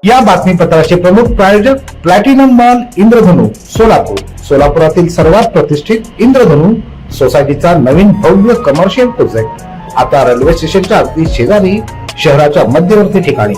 या बातमीपत्राचे प्रमुख प्रायोजक प्लॅटिनम मॉल इंद्रधनु सोलापूर। सोलापुरातील सर्वात प्रतिष्ठित इंद्रधनु सोसायटीचा नवीन भव्य कमर्शियल प्रोजेक्ट आता रेल्वे स्टेशनच्या अगदी शेजारी शहराच्या मध्यवर्ती ठिकाणी।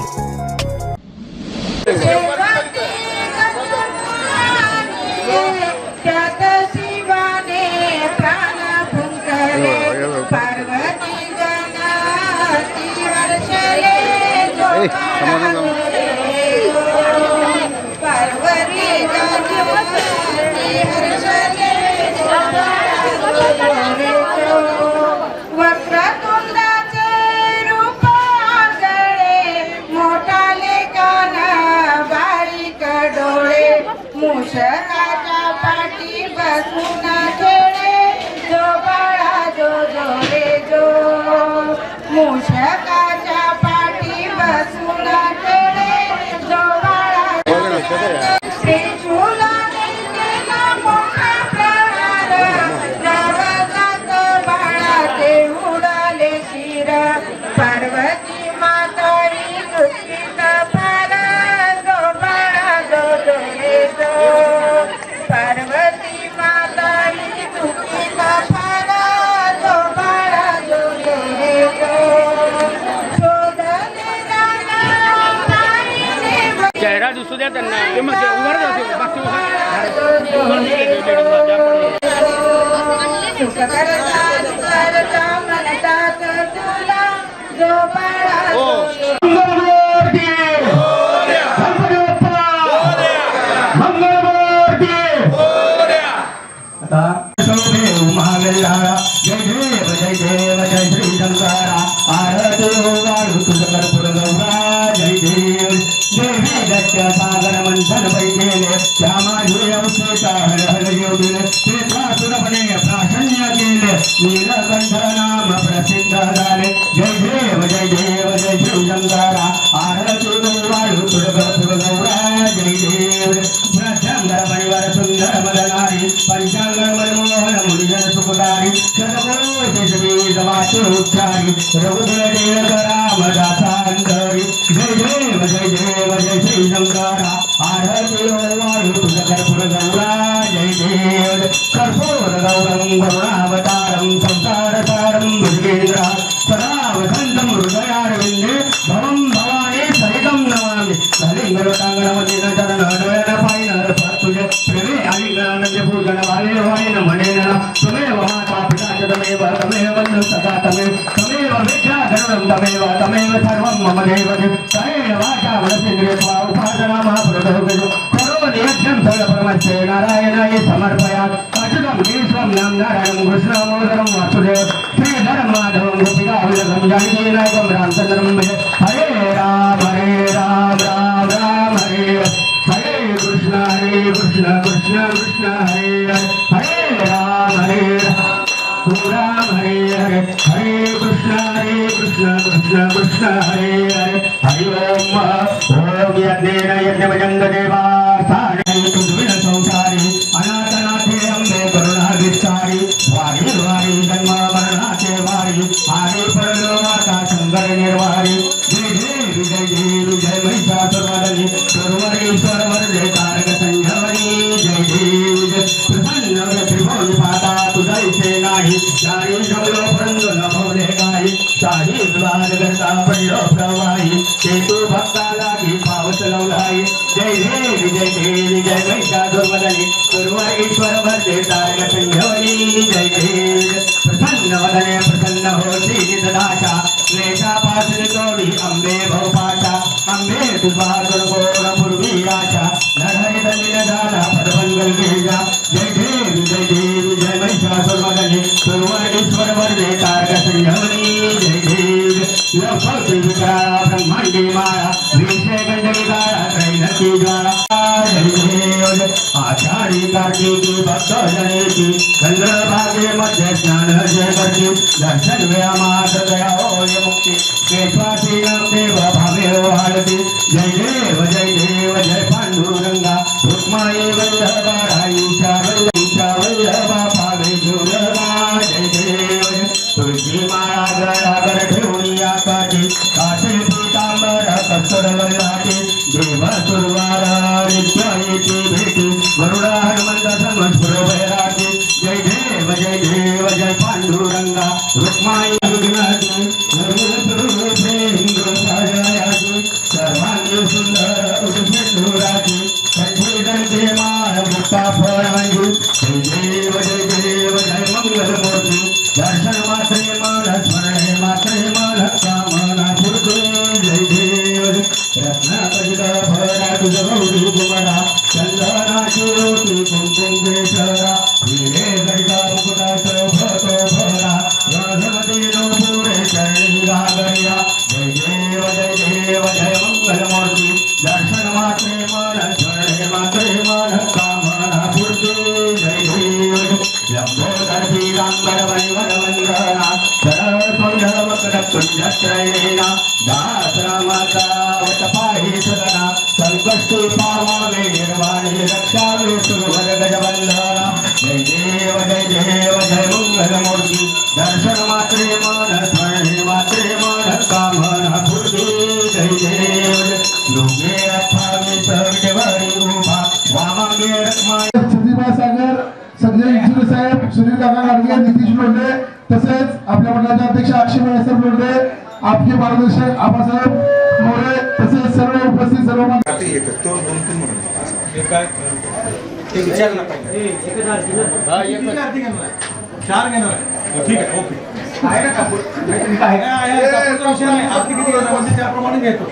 मुशकाच्या पाठी बसून खेळे जो बाळा जो जो रे जो मुशकाच्या पाठी बसून खेळे जो बाळा त्रिशूला नेलेला मोठा प्रहार नवजात बाळाचे उडाले शिर पार्वती मातारी दुःखित फार जो बाळा जो जो रे जो पार्वती मातारी दुःखित फार जो बाळा जो जो रे जो शोधले जाणारीने चेहरा दिसू द्या त्यांना सुख करता म्हणतात तुला जो बाळा जय देव जय देव जय श्री शंकरा आरती वाळू तुझ कर्पूर गौरा जय देव देवी दत्त सागर मंथन पैकेले त्या माझे अवसेचा हर हर योगिले ते त्रासुरपणे प्राशन्य केले नीलकंठ नाम प्रसिद्ध झाले जय देव जय देव जय श्री शंकरा आरती वाळू तुझ कर्पूर गौरा जय देव प्रचंड परिवार सुंदर मदनारी पंचांग मनमोहन मुनिजन सुखकारी शतकोटी श्री जमाते उच्चारी रघुदेव रामदासांतरी जय देव जय देव जय श्री शंकरा आरती वाळू तुझ कर्पूर गौरा जय देव कर्पूर गौरं करुणावतारं संसारसारं भुजगेन्द्रा सदा वसन्तं हृदयारविन्दे भवं भवानी सहितं नमामि कलिंगलोटांगणमध्ये न चरण डोळ्याला पाहिणार तुझे प्रेमे आणि ज्ञानाचे पूजन वाले वाईन म्हणेन तमेव माता पिता च तमेव तमेव बंधु सदा तमेव विद्या धर्मं तमेव सर्वं मम देव तमेव वाचा मनसेन्द्रिय स्वा उपासना महापुरुषो करोमि यज्ञं सर्वपरमस्य नारायणाय समर्पयामि अच्युतं केशवं नाम नारायणं कृष्णं मोदरं वासुदेव श्रीधरं माधवं गोपिकाविलकं जानकीनायकं रामचन्द्रं भजे हरे राम राम राम हरे हरे कृष्ण कृष्ण कृष्ण हरे हरे राम राम हरे हरे हरे कृष्ण कृष्ण हरे हरे हरि ओम यज्ञेन यज्ञभजंग देवा तुझविन संसारी अनाथनाथे अंबे करुणा विस्तारी वारी वारी जन्म मरणाचे वारी आरे परलोकाचा शंकर निर्वारी जय देव जय देव जय महिषासुरमर्दिनी सर्वरेश्वर वरदे तारक संजीवनी जय देव प्रसन्न त्रिभुवन पाता तुझैसे नाही चारी जमलो परंदो नभवले गाई शाही विवाद करता पडलो प्रवाही केतू भक्ता लागी पावस लवलाई जय देव जय देव जय महिषासुरमर्दिनी सर्वरेश्वर वरदे तारक संजीवनी जय देव प्रसन्न वदने प्रसन्न होती निदाशा क्लेशापासून तोडी अंबे भवपाशा अंबे तुझा दुर्गोण पूर्वी आशा नरहरी दलिन दादा पदवंगल गेजा जय देव जय महिषासुरमर्दिनी सर्वरेश्वर वरदे तारक संजीवनी जय देव लखोटी विकरा ब्रह्मांडी माया विषय गंडविकारा त्रैलकी ज्वाला जय देव आषाढी कार्तिकी भक्त जनेची चंद्रभागे मध्य स्नान जय करती दर्शन व्यामात दया होय मुक्ती केशवाची नामदेव भावे वाढती जय देव जय पांडुरंगा रुक्माई वल्लभा राईच्या वल्लभा भावे दुर्गा जय देव तुळशी माळा गळावर ठेवून आकाशी काशी पीतांबर कस्तुर वल्लाटी देव रत्नाकजित भरा तुझ गौरी कुमारा चंदनाची ओटी कुंकुम केशरा हिरे गडगा मुकुटाच भतो भरा राधमती नूपुरे चरणी गागरिया जय देव जय मंगलमूर्ती दर्शन मात्रे मन स्मरणे मात्रे मन कामना पूर्ती जय देव लंबोदर श्रीरांबर वैवर वंदना सरळ कुंडल मकर कुंडत्रयेना दासरामाता वटपाही सदना संकष्टी पावावे निर्वाणी रक्षावे सुरवर गजवंदना जय देव जय मंगलमूर्ती दर्शन मात्रे मन स्मरणे मात्रे मन कामना पूर्ती जय देव लोके अथावे सर्वेवरी उभा वामागे रक्माय संदीपा सागर संजय इंजिनियर साहेब सुनील काका गाडगे नितीश लोंढे तसेच आपल्या मंडळाचे अध्यक्ष अक्षय साहेब लोंढे आपले मार्गदर्शक आबासाहेब मोरे तसेच सर्व उपस्थित सर्व चार घेणार आहे. ठीक आहे, ओके. आहे ना कापूर? आहे कापूरचा विषय नाही. आरती किती घेणार म्हणजे त्याप्रमाणे घेतो.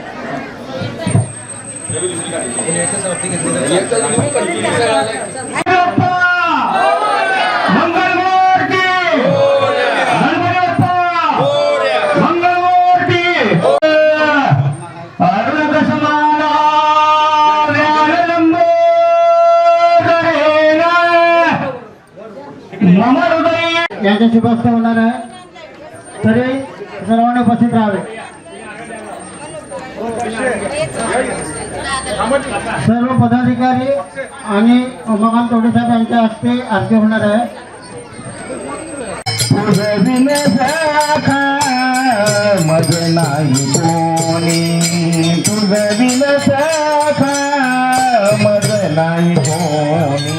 यांच्या शुभास्ते होणार आहे तरी सर्वांनी उपस्थित राहावे सर्व पदाधिकारी आणि उमाकांत तोडे साहेब यांच्या हस्ते आरती होणार आहे मज नाही कोणी तुझ बिन सखा मज नाही कोणी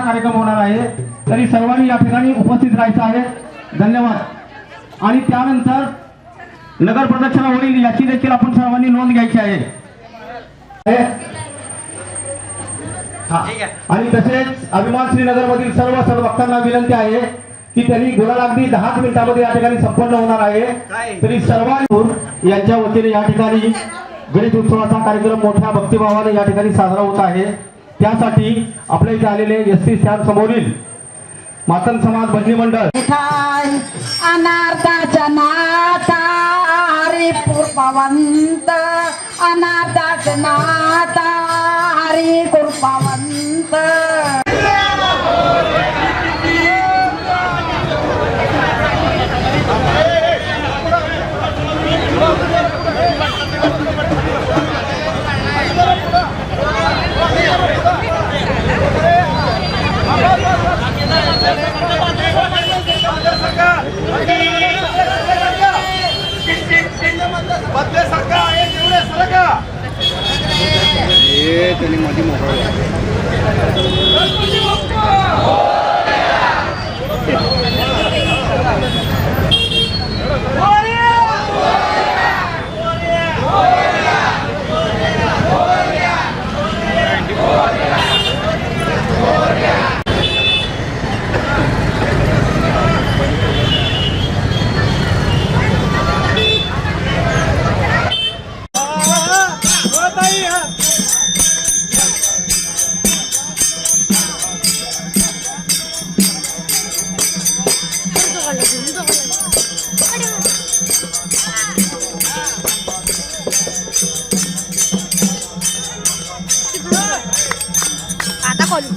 कार्यक्रम होणार आहे तरी सर्वांनी या ठिकाणी उपस्थित राहायचं आहे धन्यवाद आणि त्यानंतर नगर प्रदक्षिणा होईल याची देखील आपण सर्वांनी नोंद घ्यायची आहे आणि तसेच अभिमान श्रीनगर मधील सर्व भक्तांना विनंती आहे की त्यांनी गुलाल अगदी 10 मिनिटांमध्ये या ठिकाणी संपन्न होणार आहे तरी सर्वांनी यांच्या वतीने या ठिकाणी गणेश उत्सवाचा कार्यक्रम मोठ्या भक्तिभावाने या ठिकाणी साजरा होत आहे त्यासाठी आपल्या इथे आलेले एसटी स्टँड समोरील मातंग समाज भजनी मंडळ मिठाई अनारदाचा नाता हरिपूर पवंत अनारदाचा नाता हरिपूर पवंत आता कॉलेज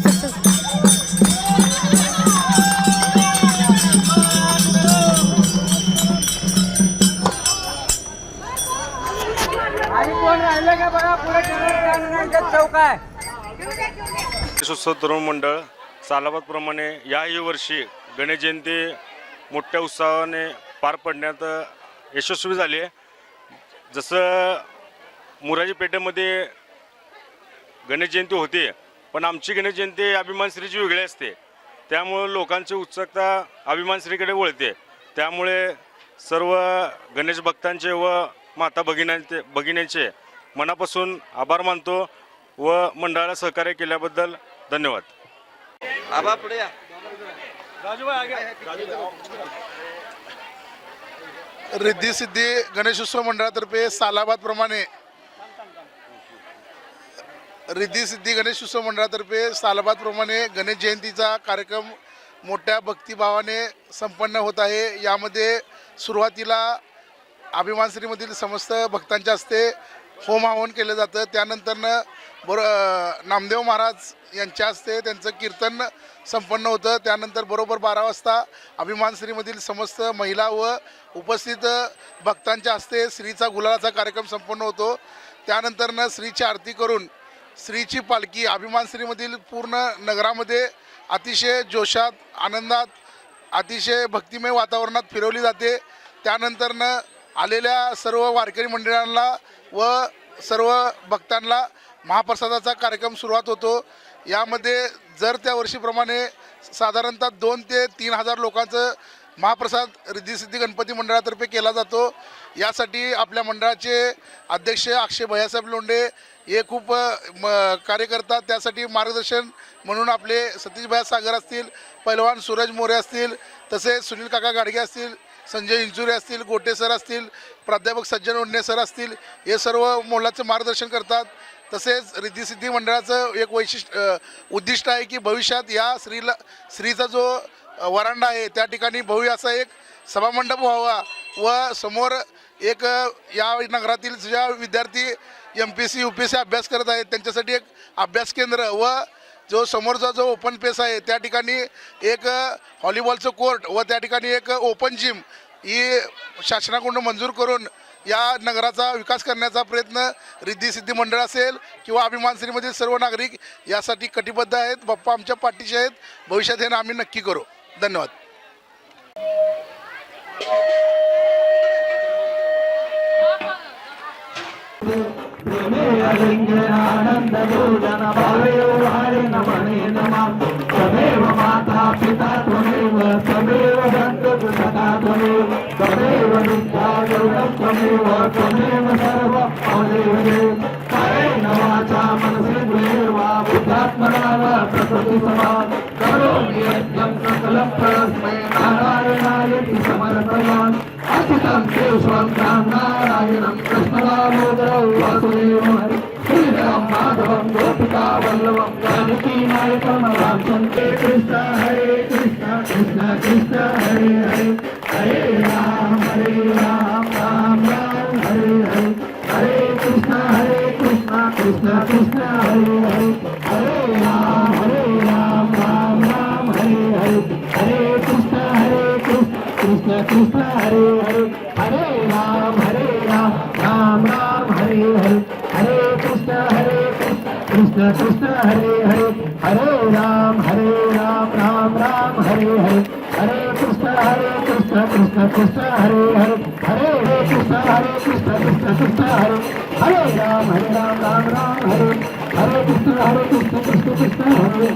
गणेशोत्सव तरुण मंडळ सालाबादप्रमाणे याही वर्षी गणेश जयंती मोठ्या उत्साहाने पार पडण्यात यशस्वी झाली आहे. जसं मुराजी पेठेमध्ये गणेश जयंती होते पण आमची गणेश जयंती अभिमान श्रीची वेगळी असते. त्यामुळं लोकांची उत्सुकता अभिमानश्रीकडे वळते. त्यामुळे सर्व गणेश भक्तांचे व माता भगिनींचे मनापासून आभार मानतो व मंडळाला सहकार्य केल्याबद्दल धन्यवाद. रिद्धी सिद्धी गणेशोत्सव मंडळातर्फे सालाबादप्रमाणे गणेश जयंतीचा कार्यक्रम मोठ्या भक्तिभावाने संपन्न होत आहे. यामध्ये सुरुवातीला अभिमानश्रीमधील समस्त भक्तांच्या हस्ते होम हवन केलं जातं. त्यानंतरनं नामदेव महाराज यांच्या हस्ते त्यांचं कीर्तन संपन्न होतं. त्यानंतर बरोबर 12 वाजता अभिमानश्रीमधील समस्त महिला व उपस्थित भक्तांच्या हस्ते श्रीचा गुलालाचा कार्यक्रम संपन्न होतो. त्यानंतरनं श्रीची आरती करून श्रीची पालखी अभिमानश्रीमधील पूर्ण नगरामध्ये अतिशय जोशात आनंदात अतिशय भक्तिमय वातावरणात फिरवली जाते. त्यानंतरनं आलेल्या सर्व वारकरी मंडळांना व सर्व भक्तांना महाप्रसादाचा कार्यक्रम सुरुवात होतो. यामध्ये जर त्या वर्षीप्रमाणे साधारणतः 2 ते 3 हजार लोकांचं महाप्रसाद रिद्धिसिद्धी गणपती मंडळातर्फे केला जातो. यासाठी आपल्या मंडळाचे अध्यक्ष अक्षय भैयासाहेब लोंढे हे खूप कार्य करतात. त्यासाठी मार्गदर्शन म्हणून आपले सतीश भैया सागर असतील, पैलवान सूरज मोरे असतील, तसेच सुनील काका गाडगे असतील, संजय इंचुरे असतील, गोटे सर असतील, प्राध्यापक सज्जन ओढणे सर असतील, हे सर्व मोलाचं मार्गदर्शन करतात. तसेच रिद्धिसिद्धी मंडळाचं एक उद्दिष्ट आहे की भविष्यात या श्रीचा जो वरांडा आहे त्या ठिकाणी भव्य असा एक सभामंडप व्हावा व समोर एक या नगरातील ज्या विद्यार्थी MPSC UPSC अभ्यास करत आहेत त्यांच्यासाठी एक अभ्यास केंद्र व जो समोरचा जो ओपन पेस आहे त्या ठिकाणी एक व्हॉलीबॉलचं कोर्ट व त्या ठिकाणी एक ओपन जिम ही शासनाकडून मंजूर करून या नगराचा विकास करण्याचा प्रयत्न रिद्धिसिद्धी मंडळ असेल किंवा अभिमानश्रीमधील सर्व नागरिक यासाठी कटिबद्ध आहेत. बाप्पा आमच्या पाठीशी आहेत. भविष्यात हे आम्ही नक्की करू. धन्यवाद. आनंद भोजन भावे हरे नमने नमः. तमेव माता पिता त्वमेव तमेव बन्धुः सखा त्वमेव तमेव विद्या देवः त्वमेव तमेव सर्वं ममेव देव. कायेन वाचा मनसेन्द्रियैर्वा बुद्ध्यात्मना वा प्रकृति समान् करोमि यज्ञं सकलं परस्मै नारायणायेति समर्पयामि. अर्पितं केशवं नारायणं कृष्णदामोदरं वासुदेवं हरि श्रीराम माधवं गोपिका वल्लभं जानकी नायकं रामचन्द्र. कृष्ण हरे कृष्ण कृष्ण कृष्ण हरे हरे हरे राम राम राम हरे हरे हरे कृष्ण कृष्ण कृष्ण हरे हरे हरे राम राम राम हरे हरे हरे कृष्ण कृष्ण कृष्ण हरे हरे हरे राम राम राम हरे हरे हरे कृष्ण कृष्ण कृष्ण हरे हरे हरे राम राम राम हरे हरे हरे कृष्ण कृष्ण कृष्ण हरे हरे हरे कृष्ण कृष्ण कृष्ण हरे हरे राम राम राम हरे हरे कृष्ण कृष्ण कृष्ण हरे.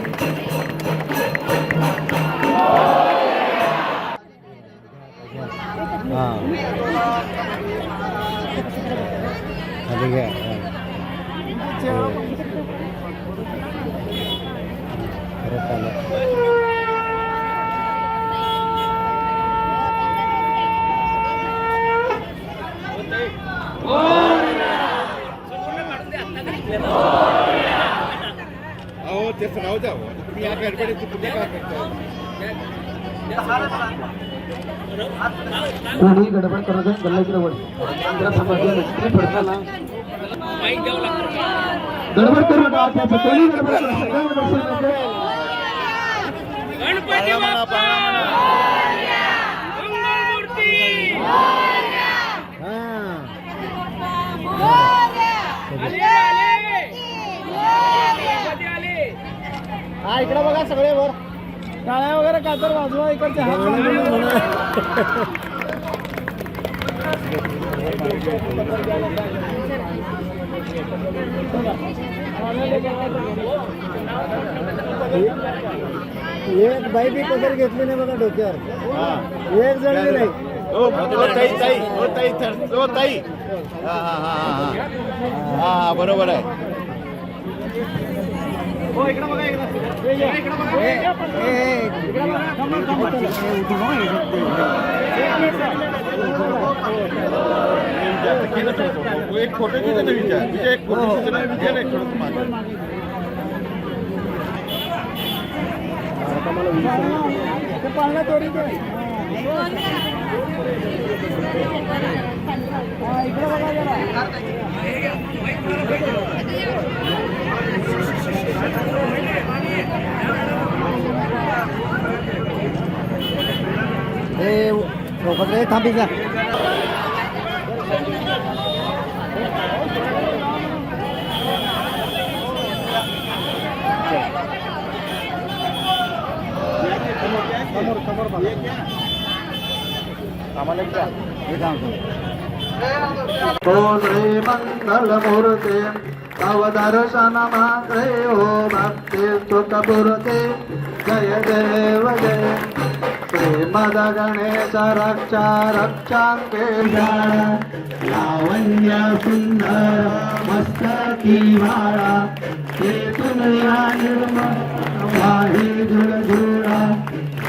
कोणी गडबड करत गल्ला वर गडबड करू नका. कोणी गडबड गणपती बाप्पा मंगलमूर्ती हा इकडे बघा सगळे वर टाळ्या वगैरे काय तर वाजवा इकडचे हात एक बाई बी पदर घेतली नाही बघा डोक्यावर एक जण बी नाही बरोबर आहे. एक फोटो घेतो ना विचार एक फोटो विचार एक थोडं मागे थांबी का रे मंगल मूर्ते तव दर्शन मात्रे हो भक्ति स्तुतपूर्ते जय देव जय श्रीमद गणेश रक्षा रक्षांके लावण्य सुंदर मस्तकी माळा तेथून या निर्मळ वाही झुळझुळा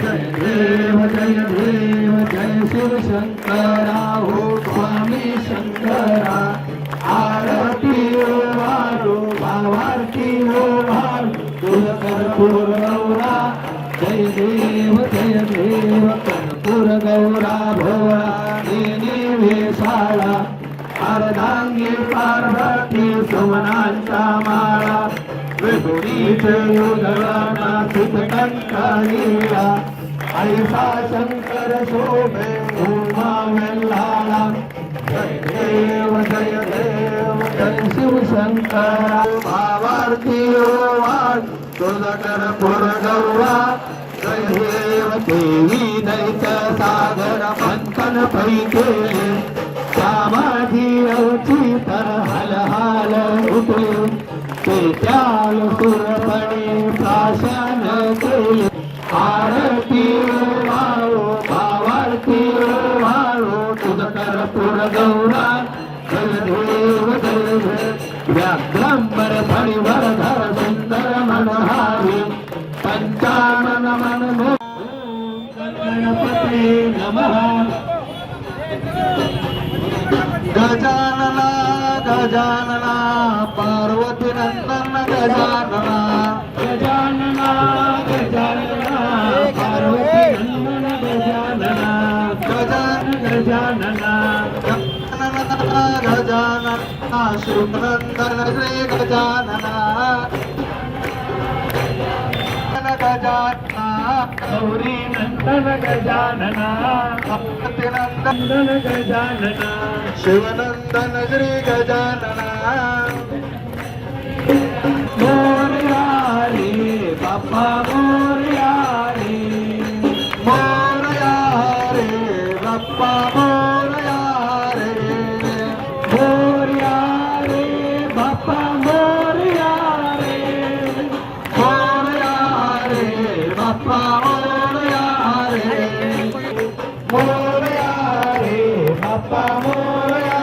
जय देव जय शिव शंकरा हो स्वामी शंकरा आरती ओ वारो भावारती ओ वारो तुझ कर्पूर गौरा जय देव कर्पूर गौरा भोळा वेशाळा अर्धांगी पार्वती सुमनांचा माळा विभुरीचे उदराना सुतकंठीला ऐसा शंकर शोभे उमा वेल्लाला जय देव जय शिव शंकरा भावार्थी ओवाळ तुझ कर्पूर गौरा जय देव देवी दैत्य सागर मंथन पैके समाधी अवची तर हल हाल उठले ते त्याल सुरपणे प्राशन केले आरती वाळो भावारती वाळो तुझ कर्पूर गौरा जय देव व्याघ्रंबर फणीवर धर सुंदर मनहारी पंचानन मन गणपती नमः गजानना गजानना पार्वती नंदन गजानना गजानना गजानना पार्वती नंदन गजानना गजानना गजानना शुभनंदन श्री गजानना गजानना गौरी नंदन गजानना नंदन गजानना शिवनंदन श्री गजानना मोरया रे बाप्पा मोरया रे बाप्पा मोरया रे बाप्पा मोरया रे बाप्पा मोरया रे बाप्पा मोरया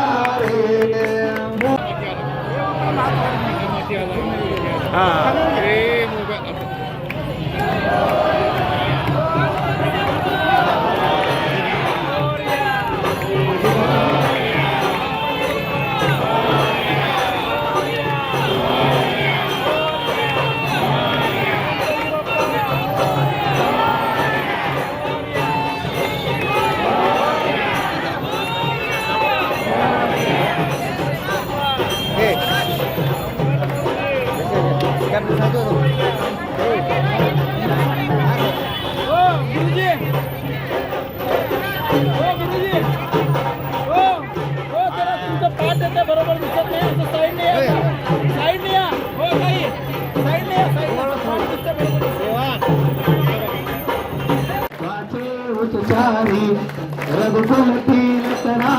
बरोबर दिसत नाही असं साईडने या साईडने या हो काही साईडने या उच्चारी रघुकुल तीर्थना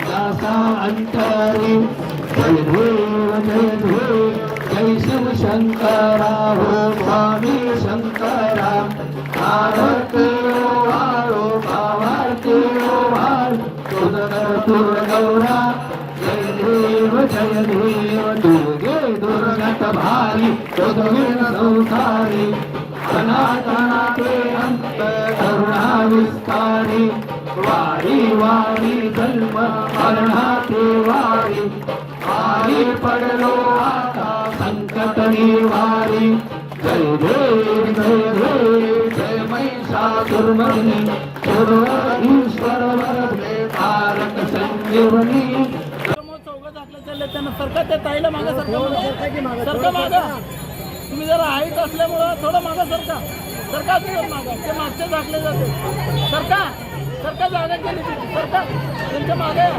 दासा अंतरी जय देव जय शिव शंकरा हो स्वामी शंकरा आरती वाळो भावारती वाळ तुझ गौरा जय देव दुर्गे दुर्गत भारी तुझ संसारी अनाथनाथे अंत करुणा विस्तारी वारी वारी जन्म मरणाचे वारी वारी पडलो आता संकट निवारी जय देव जय महिषासुरमर्दिनी ईश्वर वरदे तारक संजीवनी सरकार त्या ताईला मागा सरका मागा तुम्ही जरा हाईट असल्यामुळं थोडं मागा सरका तुझं मागा ते मागचे झाकले जाते सरका जागा केली सरका त्यांच्या मागे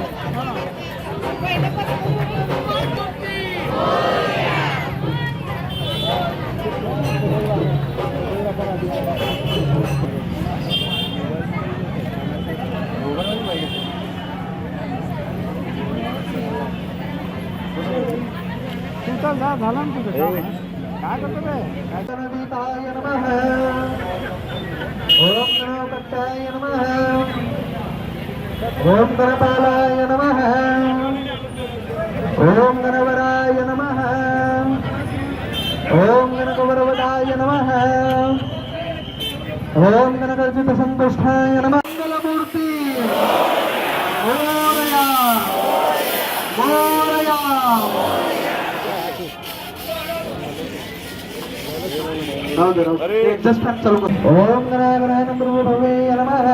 झाला ना तुझं काय करतो गणपताय नमः ओम गणपताय नमः ओम गणपालाय नमः ओम गणवराय नमः ओम गणगौरवदाय नमः ओम गणगर्जित संतुष्टाय नमः मंगलमूर्ती मोरया मोरया ओम गणागणाय नमः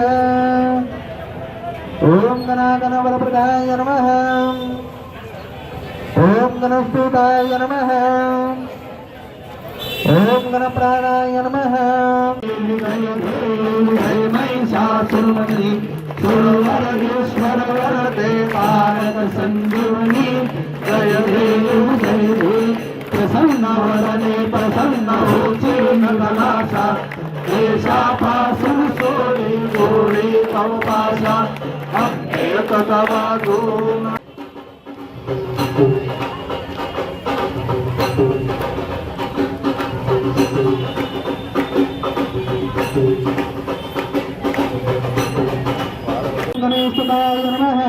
ओम गणागणवरप्रदाय नमः ओम गणस्तुताय नमः ओम गणप्राणाय नमः जय महिषासुरमर्दिनी सुरवरदेश्वर वरदे तारक संजीवनी जय देव प्रसन्न वरदे प्रसन्न होची नगनाशा देशापासून सोडी गोळी कवपाशा एक वाजून गणेशपदाय नमः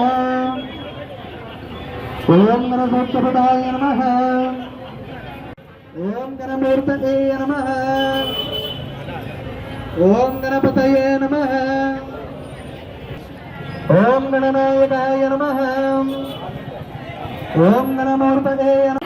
ओम गणपतपदाय नमः ओम गणमूर्तये नमः ओम गणपतये नमः ओम गणनायकाय नमः ओम गणमूर्तये नमः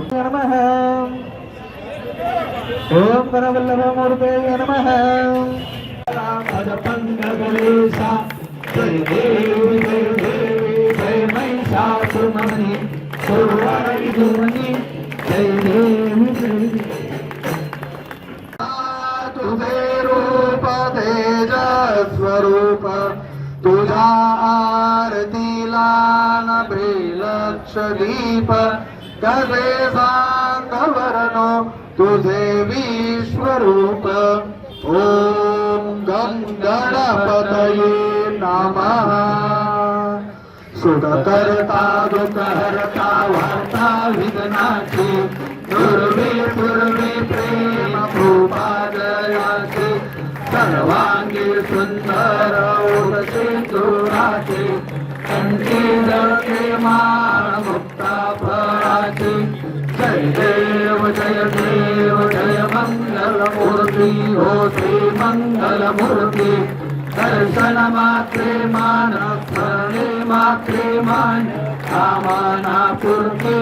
नमः ओम गणवल्लभमूर्तये नमः पंकगणेशा जय देव जय महिषासुरमर्दिनी सुरवरविदुर्मनी जय देव तुझे रूप तेज स्वरूप तुझा आरतीला नभे लक्ष दीप कसे सांगवरनो तुझे विश्वरूप ओम गणपतये नमः सुख करता दुख हरता वार्ता विघ्नाची दुर्वे प्रेम कृपादयाची सर्वांगी सुंदर ओरसे चोराचे कंठी जळके मान मुक्ता फळाची जय देव जय मंगलमूर्ती हो श्री मंगलमूर्ती दर्शन मात्रे मान फळे मात्रे मान कामना पूर्ती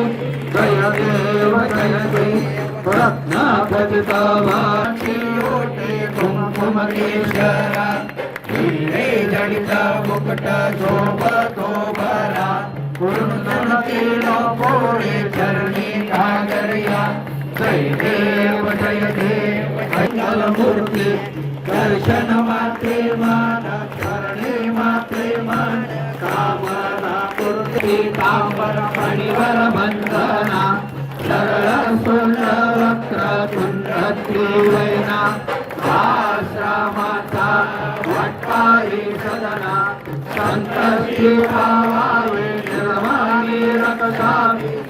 जय देव रत्नापतित वाटी ओटे कुंकुम केशरा हिरे जडित मुकुट शोभतो भरा पूर्ण केलो पोळे चरणी कागरिया जय देव मंगलमूर्ती दर्शन मात्रे मान करणे मात्रे मान कामना पूर्ती कांबर मणिवर बंधना सरळ सुंदर वक्रतुंड त्रिवैना आश्रमाचा वट्टारी सदना संतश्री भावावे निर्माणी रकसा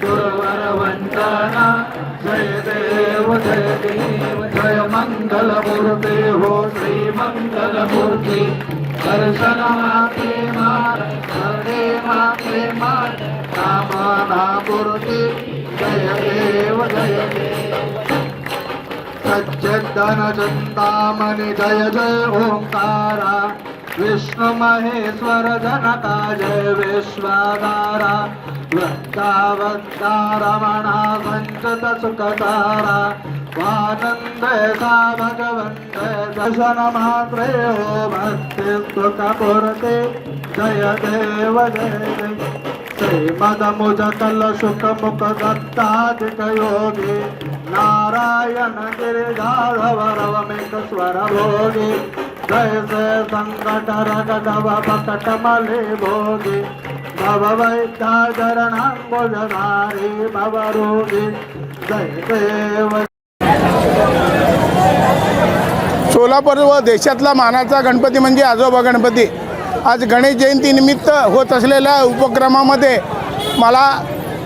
गुरुवर वंदना जय देव जय मंगल मूर्ती हो श्री मंगल मूर्ती दर्शन माते मार हरे माते मार कामना मूर्ती जय देव सच्चिदानंद चिंतामणि जय जय ओंकारा विष्णु महेश्वर जनका जय विश्वाधारा वृंदावतारमणा संचित सुखतारा स्वानंद सा भगवंत दर्शन मात्रे हो भक्ति सुख पूर्ति जय देव जय श्रीमद मुझ कल सुख मुख दत्ताधिक योगी नारायण गिरिजाधव रवमिक स्वर भोगी जय जय संकट रगडव पकट मले भोगी भव वैद्याचरणाम्बुजधारी भव रोगी जय देव सोलापूर व देशातला मानाचा गणपती म्हणजे आजोबा गणपती. आज गणेश जयंतीनिमित्त होत असलेल्या उपक्रमामध्ये मला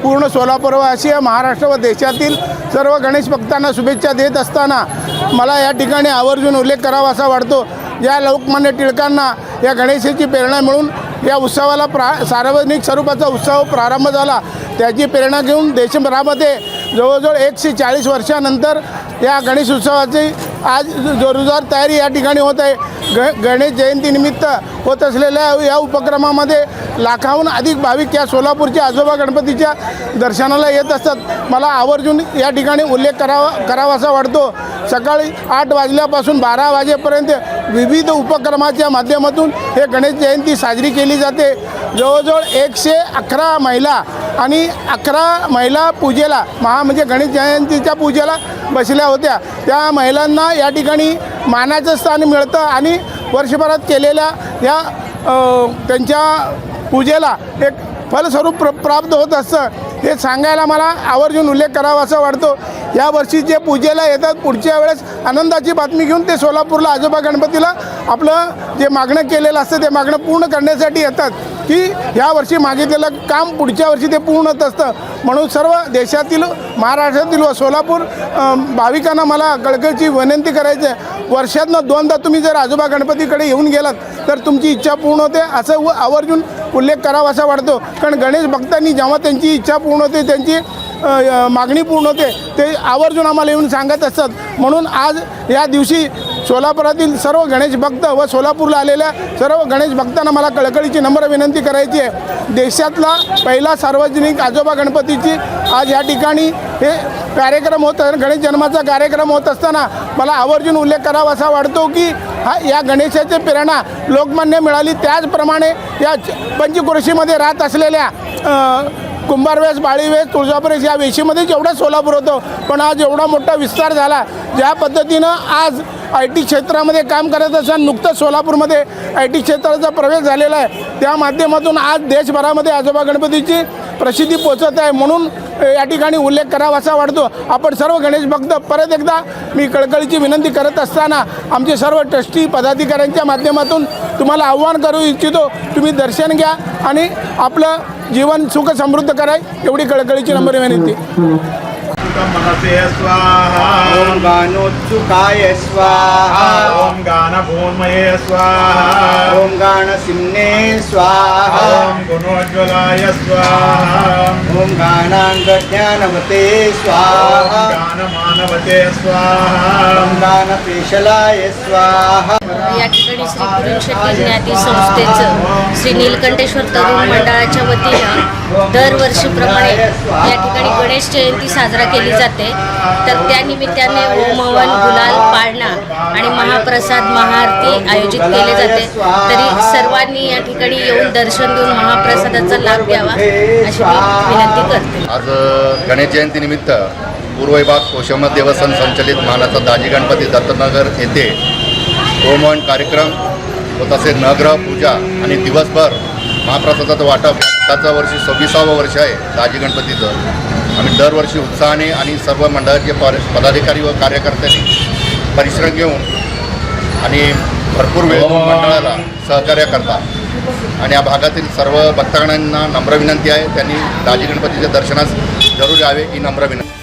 पूर्ण सोलापूरवासीय महाराष्ट्र व देशातील सर्व गणेश भक्तांना शुभेच्छा देत असताना मला या ठिकाणी आवर्जून उल्लेख करावा असा वाटतो. या लोकमान्य टिळकांना या गणेशाची प्रेरणा मिळून या उत्सवाला सार्वजनिक स्वरूपाचा उत्सव प्रारंभ झाला. त्याची प्रेरणा घेऊन देशभरामध्ये जवळजवळ 140 वर्षानंतर या गणेश उत्सवाची आज जोरदार तयारी या ठिकाणी होत आहे. गणेश जयंतीनिमित्त होत असलेल्या या उपक्रमामध्ये लाखाहून अधिक भाविक या सोलापूरच्या आजोबा गणपतीच्या दर्शनाला येत असतात. मला आवर्जून या ठिकाणी उल्लेख करावासा वाटतो. सकाळी 8 वाजल्यापासून 12 वाजेपर्यंत विविध उपक्रमाच्या माध्यमातून हे गणेश जयंती साजरी केली जाते. जवळजवळ 111 महिला आणि 11 महिला पूजेला म्हणजे गणेश जयंतीच्या पूजेला बसल्या होत्या. त्या महिलांना या ठिकाणी मानाचं स्थान मिळतं आणि वर्षभरात केलेल्या या त्यांच्या पूजेला एक फलस्वरूप प्राप्त होत असतं. हे सांगायला मला आवर्जून उल्लेख करावा असं वाटतो. यावर्षी जे पूजेला येतात पुढच्या वेळेस आनंदाची बातमी घेऊन ते सोलापूरला आजोबा गणपतीला आपलं जे मागणं केलेलं असतं ते मागणं पूर्ण करण्यासाठी येतात की यावर्षी मागितलेलं काम पुढच्या वर्षी ते पूर्ण होत असतं. म्हणून सर्व देशातील महाराष्ट्रातील व सोलापूर भाविकांना मला कळकळीची विनंती करायची आहे, वर्षातनं 2दा तुम्ही जर आजोबा गणपतीकडे येऊन गेलात तर तुमची इच्छा पूर्ण होते असं आवर्जून उल्लेख करावा असा वाटतो. कारण गणेश भक्तांनी जेव्हा त्यांची इच्छा पूर्ण होते त्यांची मागणी पूर्ण होते ते आवर्जून आम्हाला येऊन सांगत असतात. म्हणून आज या दिवशी सोलापुरातील सर्व गणेश भक्त व सोलापूरला आलेल्या सर्व गणेश भक्तांना मला कळकळीची नम्र विनंती करायची आहे. देशातला पहिला सार्वजनिक आजोबा गणपतीची आज या ठिकाणी हे कार्यक्रम होत गणेश जन्माचा कार्यक्रम होत असताना मला आवर्जून उल्लेख करावा असा वाटतो की या गणेशाची प्रेरणा लोकमान्य मिळाली. त्याचप्रमाणे या पंचक्रोशीमध्ये राहत असलेल्या कुंभारवेस, बाळीवेस, तुळजापूरवेस या वेशीमध्ये जेवढं सोलापूर होतं पण आज एवढा मोठा विस्तार झाला. ज्या पद्धतीनं आज IT क्षेत्रामध्ये काम करत असताना नुकतंच सोलापूरमध्ये IT क्षेत्राचा प्रवेश झालेला आहे. त्या माध्यमातून आज देशभरामध्ये आजोबा गणपतीची प्रसिद्धी पोचत आहे. म्हणून या ठिकाणी उल्लेख करावा असा वाटतो. आपण सर्व गणेश भक्त परत एकदा मी कळकळीची विनंती करत असताना आमचे सर्व ट्रस्टी पदाधिकाऱ्यांच्या माध्यमातून तुम्हाला आव्हान करू इच्छितो, तुम्ही दर्शन घ्या आणि आपलं जीवन सुख समृद्ध कराय एवढी कळकळीची नम्र विनंती. मनसे स्वाहा ओम गानोत्सुकाय स्वाहा ओम गानभूमये स्वाहा ओम गानसिम्ने स्वाहा ओम गुणोज्ज्वलाय स्वाहा ओम गानांगज्ञानवते स्वाहा गानमानवते स्वाहा ओम गानपेशलाय स्वाहा. या ठिकाणी श्री पुरुण शेट्टी ज्ञाती संस्थेचं श्री नीलकंठेश्वर तरुण मंडळाच्या वतीनं दरवर्षीप्रमाणे या ठिकाणी गणेश जयंती साजरा केली जाते. तर त्यानिमित्ताने ओम हवन, गुलाल पाळणा आणि महाप्रसाद महाआरती आयोजित केले जाते. तरी सर्वांनी या ठिकाणी येऊन दर्शन देऊन महाप्रसादाचा लाभ घ्यावा अशी मी विनंती करते. आज गणेश जयंतीनिमित्त पूर्व विभाग कोशम देवस्थान संचलित मानाचा दाजी गणपती दत्तनगर येथे होमहवन कार्यक्रम व तसेच नवग्रह पूजा आणि दिवसभर महाप्रसादाचं वाटप त्याचं वर्षी 26वे वर्ष आहे दाजी गणपतीचं. आम्ही दरवर्षी उत्साहाने आणि सर्व मंडळाचे पदाधिकारी व कार्यकर्त्यांनी परिश्रम घेऊन आणि भरपूर वेळ मंडळाला सहकार्य करतात आणि या भागातील सर्व भक्तगणांना नम्र विनंती आहे त्यांनी दाजी गणपतीच्या दर्शनास जरूर यावे ही नम्र विनंती.